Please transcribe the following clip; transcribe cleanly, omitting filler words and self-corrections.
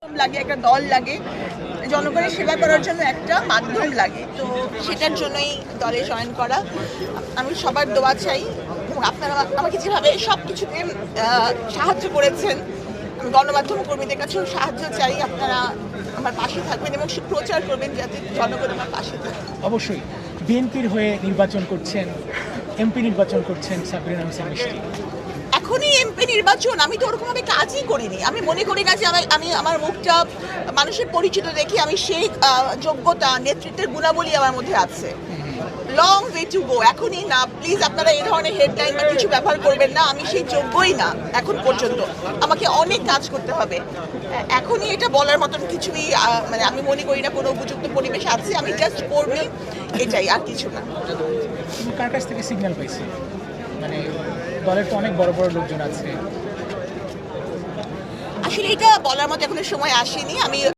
লাগে, একটা দল লাগে, জনগণের সেবা করার জন্য একটা মাধ্যম লাগে। তো সেটার জন্যই দলে জয়েন করা। আমি সবার দোয়া চাই এবং আপনারা আমাকে যেভাবে সব কিছুতে সাহায্য করেছেন, আমি গণমাধ্যম কর্মীদের কাছেও সাহায্য চাই। আপনারা আমার পাশে থাকবেন এবং প্রচার করবেন যাতে জনগণ আমার পাশে থাকে। অবশ্যই বিএনপির হয়ে নির্বাচন করছেন, এমপি নির্বাচন করছেন সাবরিনা হোসেন মিষ্টি। এখনই এমপি নির্বাচন, আমি তো ওরকমভাবে কাজই করিনি। আমি মনে করি না যে আমি আমার মুখটা মানুষের পরিচিত দেখি আমি সেই যোগ্যতা, নেতৃত্বের গুণাবলী আমার মধ্যে আছে। Long way to go. এখনই না, প্লিজ আপনারা এই ধরনের হেডলাইন বা কিছু ব্যবহার করবেন না। আমি সেই যোগ্যই না এখন পর্যন্ত, আমাকে অনেক কাজ করতে হবে। এখনই এটা বলার মতন কিছুই মানে আমি মনে করি না কোনো উপযুক্ত পরিবেশ আছে। আমি জাস্ট কর্মী, এটাই, আর কিছু না। কার কাছ থেকে সিগন্যাল পাইছে? মানে দলের তো অনেক বড় বড় লোকজন আছে। আসলে এটা বলার মতো এখনো সময় আসেনি। আমি